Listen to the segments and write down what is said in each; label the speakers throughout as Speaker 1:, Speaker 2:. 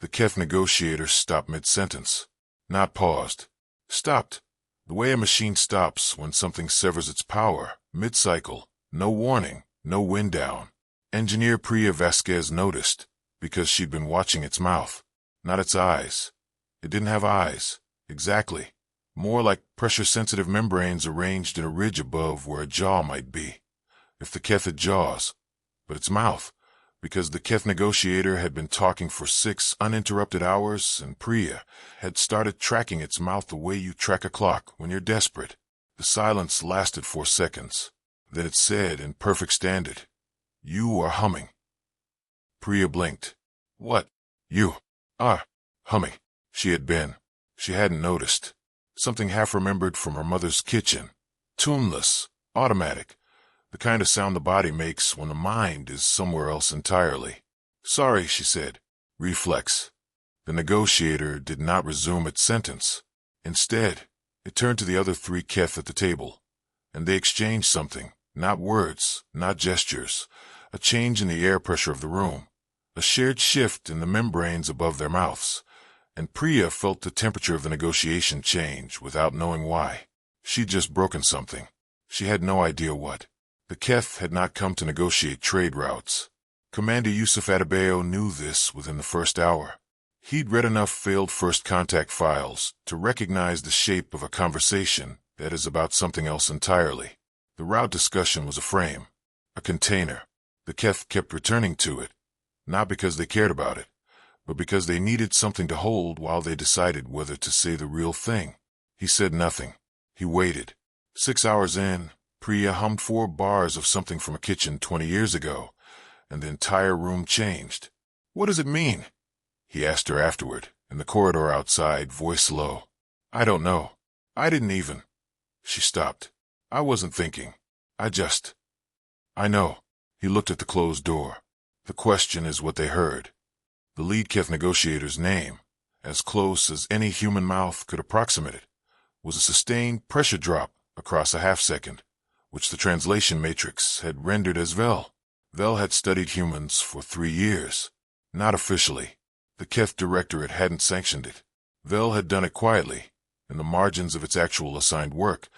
Speaker 1: The Keth negotiator stopped mid-sentence. Not paused. Stopped. The way a machine stops when something severs its power, mid-cycle. No warning, no wind down. Engineer Priya Vasquez noticed, because she'd been watching its mouth. Not its eyes. It didn't have eyes. Exactly. More like pressure-sensitive membranes arranged in a ridge above where a jaw might be. If the Keth had jaws. But its mouth. Because the Keth negotiator had been talking for 6 uninterrupted hours, and Priya had started tracking its mouth the way you track a clock when you're desperate. The silence lasted 4 seconds. Then it said in perfect standard, "You are humming." Priya blinked. "What? You are humming." She had been. She hadn't noticed. Something half-remembered from her mother's kitchen. Tuneless, automatic. The kind of sound the body makes when the mind is somewhere else entirely. "Sorry," she said. Reflex. The negotiator did not resume its sentence. Instead, it turned to the other 3 Keth at the table, and they exchanged something. Not words, not gestures. A change in the air pressure of the room. A shared shift in the membranes above their mouths. And Priya felt the temperature of the negotiation change without knowing why. She'd just broken something. She had no idea what. The Keth had not come to negotiate trade routes. Commander Yusuf Adebayo knew this within the first hour. He'd read enough failed first contact files to recognize the shape of a conversation that is about something else entirely. The route discussion was a frame, a container. The Keth kept returning to it, not because they cared about it, but because they needed something to hold while they decided whether to say the real thing. He said nothing. He waited. 6 hours in, Priya hummed 4 bars of something from a kitchen 20 years ago, and the entire room changed. "What does it mean?" he asked her afterward, in the corridor outside, voice low. "I don't know. I didn't even." She stopped. "I wasn't thinking. I know." He looked at the closed door. The question is what they heard. The lead Keth negotiator's name, as close as any human mouth could approximate it, was a sustained pressure drop across a half-second, which the translation matrix had rendered as Vel. Vel had studied humans for 3 years. Not officially. The Keth directorate hadn't sanctioned it. Vel had done it quietly, in the margins of its actual assigned work,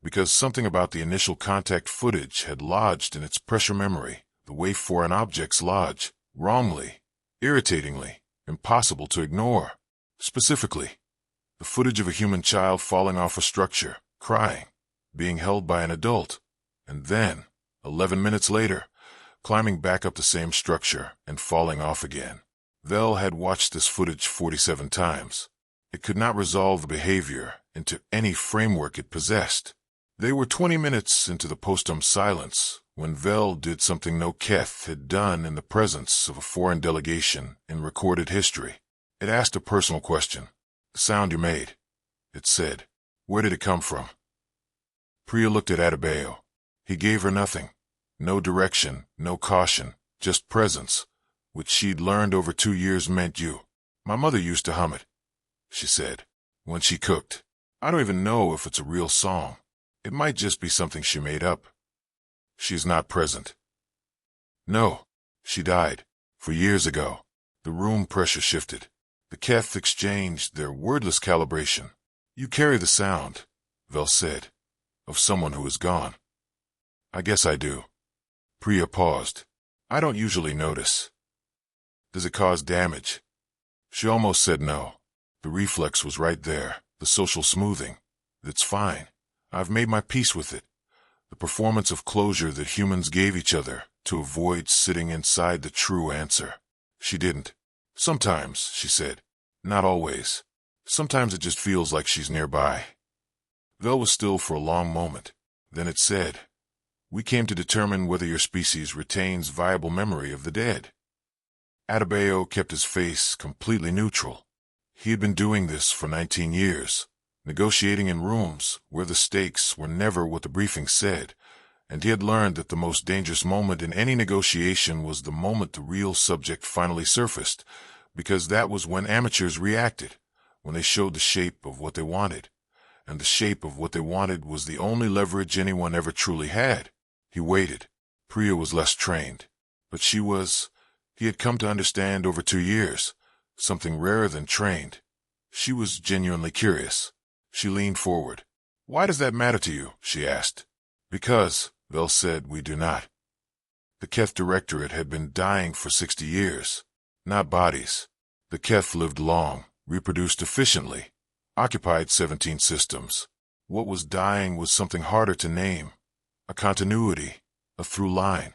Speaker 1: because something about the initial contact footage had lodged in its pressure memory, the way foreign objects lodge, wrongly, irritatingly, impossible to ignore. Specifically, the footage of a human child falling off a structure, crying, being held by an adult, and then, 11 minutes later, climbing back up the same structure and falling off again. Vel had watched this footage 47 times. It could not resolve the behavior into any framework it possessed. They were 20 minutes into the postum silence when Vel did something no Keth had done in the presence of a foreign delegation in recorded history. It asked a personal question. "The sound you made," it said. "Where did it come from?" Priya looked at Adebayo. He gave her nothing. No direction, no caution, just presence, which she'd learned over 2 years meant you. "My mother used to hum it," she said, "when she cooked. I don't even know if it's a real song. It might just be something she made up." "She's not present." "No, she died. 4 years ago." The room pressure shifted. The Keth exchanged their wordless calibration. "You carry the sound," Vel said, "of someone who is gone." "I guess I do." Priya paused. "I don't usually notice." "Does it cause damage?" She almost said no. The reflex was right there, the social smoothing. "It's fine. I've made my peace with it." The performance of closure that humans gave each other to avoid sitting inside the true answer. She didn't. "Sometimes," she said. "Not always. Sometimes it just feels like she's nearby." Vel was still for a long moment. Then it said, "We came to determine whether your species retains viable memory of the dead." Adebayo kept his face completely neutral. He had been doing this for 19 years. Negotiating in rooms where the stakes were never what the briefing said, and he had learned that the most dangerous moment in any negotiation was the moment the real subject finally surfaced, because that was when amateurs reacted, when they showed the shape of what they wanted, and the shape of what they wanted was the only leverage anyone ever truly had. He waited. Priya was less trained, but she was. He had come to understand over 2 years. something rarer than trained. She was genuinely curious. She leaned forward. "Why does that matter to you?" she asked. "Because," Vel said, "we do not." The Keth Directorate had been dying for 60 years. Not bodies. The Keth lived long, reproduced efficiently, occupied 17 systems. What was dying was something harder to name. A continuity, a through line,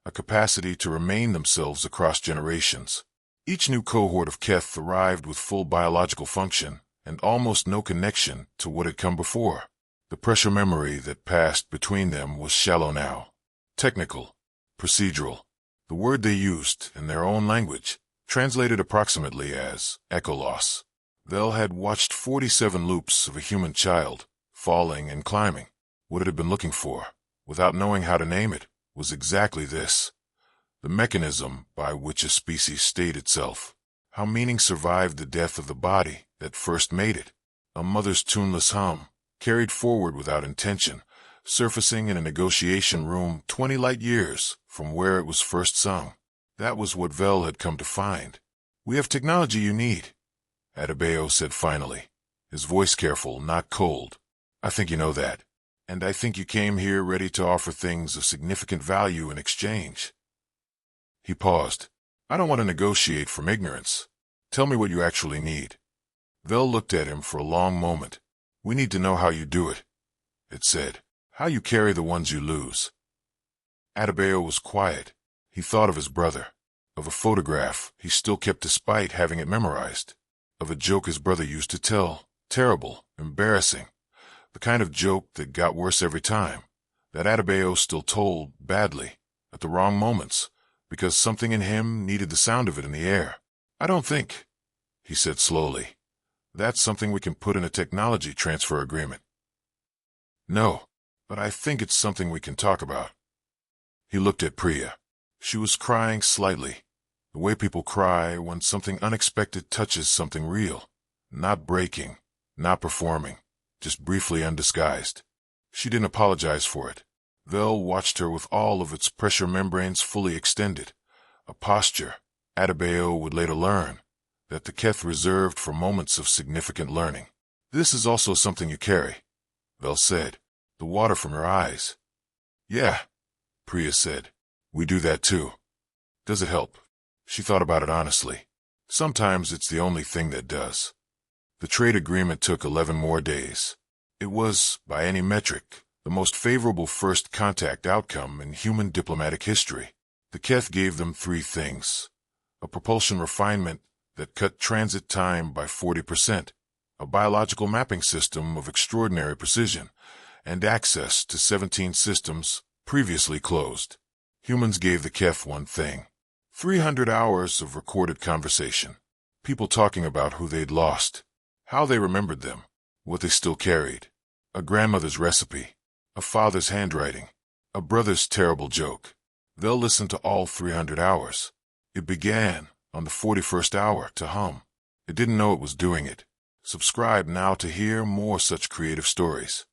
Speaker 1: a capacity to remain themselves across generations. Each new cohort of Keth arrived with full biological function and almost no connection to what had come before. The pressure memory that passed between them was shallow now. Technical. Procedural. The word they used, in their own language, translated approximately as echo loss. Vel had watched 47 loops of a human child, falling and climbing. What it had been looking for, without knowing how to name it, was exactly this. The mechanism by which a species stayed itself. How meaning survived the death of the body that first made it. A mother's tuneless hum, carried forward without intention, surfacing in a negotiation room 20 light years from where it was first sung. That was what Vel had come to find. "We have technology you need," Adebayo said finally, his voice careful, not cold. "I think you know that. And I think you came here ready to offer things of significant value in exchange." He paused. "I don't want to negotiate from ignorance. Tell me what you actually need." Vel looked at him for a long moment. "We need to know how you do it," it said. "How you carry the ones you lose." Adebayo was quiet. He thought of his brother, of a photograph he still kept despite having it memorized, of a joke his brother used to tell, terrible, embarrassing, the kind of joke that got worse every time, that Adebayo still told badly, at the wrong moments, because something in him needed the sound of it in the air. "I don't think," he said slowly, "that's something we can put in a technology transfer agreement." "No, but I think it's something we can talk about." He looked at Priya. She was crying slightly, the way people cry when something unexpected touches something real. Not breaking, not performing, just briefly undisguised. She didn't apologize for it. Vel watched her with all of its pressure membranes fully extended, a posture, Adebayo would later learn, that the Keth reserved for moments of significant learning. "This is also something you carry," Vel said, "the water from your eyes." "Yeah," Priya said, "we do that too." "Does it help?" She thought about it honestly. "Sometimes it's the only thing that does." The trade agreement took 11 more days. It was, by any metric, the most favorable first contact outcome in human diplomatic history. The Keth gave them 3 things. A propulsion refinement that cut transit time by 40%, a biological mapping system of extraordinary precision, and access to 17 systems previously closed. Humans gave the Keth one thing. 300 hours of recorded conversation. People talking about who they'd lost, how they remembered them, what they still carried. A grandmother's recipe, a father's handwriting, a brother's terrible joke. They'll listen to all 300 hours. It began, on the 41st hour, to hum. It didn't know it was doing it. Subscribe now to hear more such creative stories.